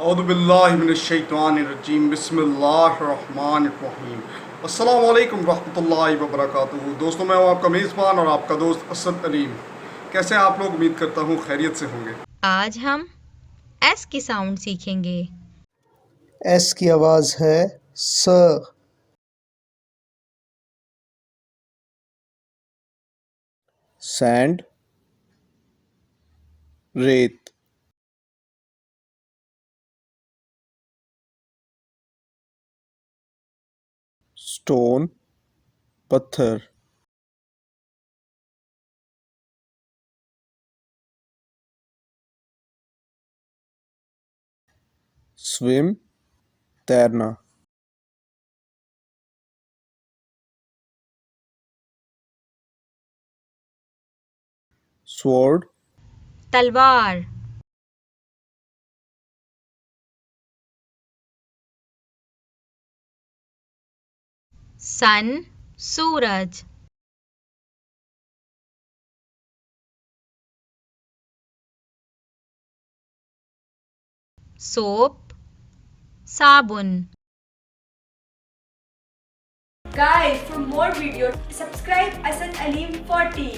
औदुबिल्लाहिमिनश्शैतानिर्रजीम बिस्मिल्लाहिर्रहमानिर्रहीम। अस्सलाम वालेकुम रहमतुल्लाहि व बरकातुहू। दोस्तों, मैं हूँ आपका मेज़बान और आपका दोस्त असद अलीम। कैसे हैं आप लोग? उम्मीद करता हूँ खैरियत से होंगे। आज हम एस की साउंड सीखेंगे। एस की आवाज है स। सैंड, रेत। स्टोन, पत्थर। स्विम, तैरना। स्वॉर्ड, तलवार। सन, सूरज। सोप, साबुन। Guys, for more videos, subscribe Asad Aleem 40.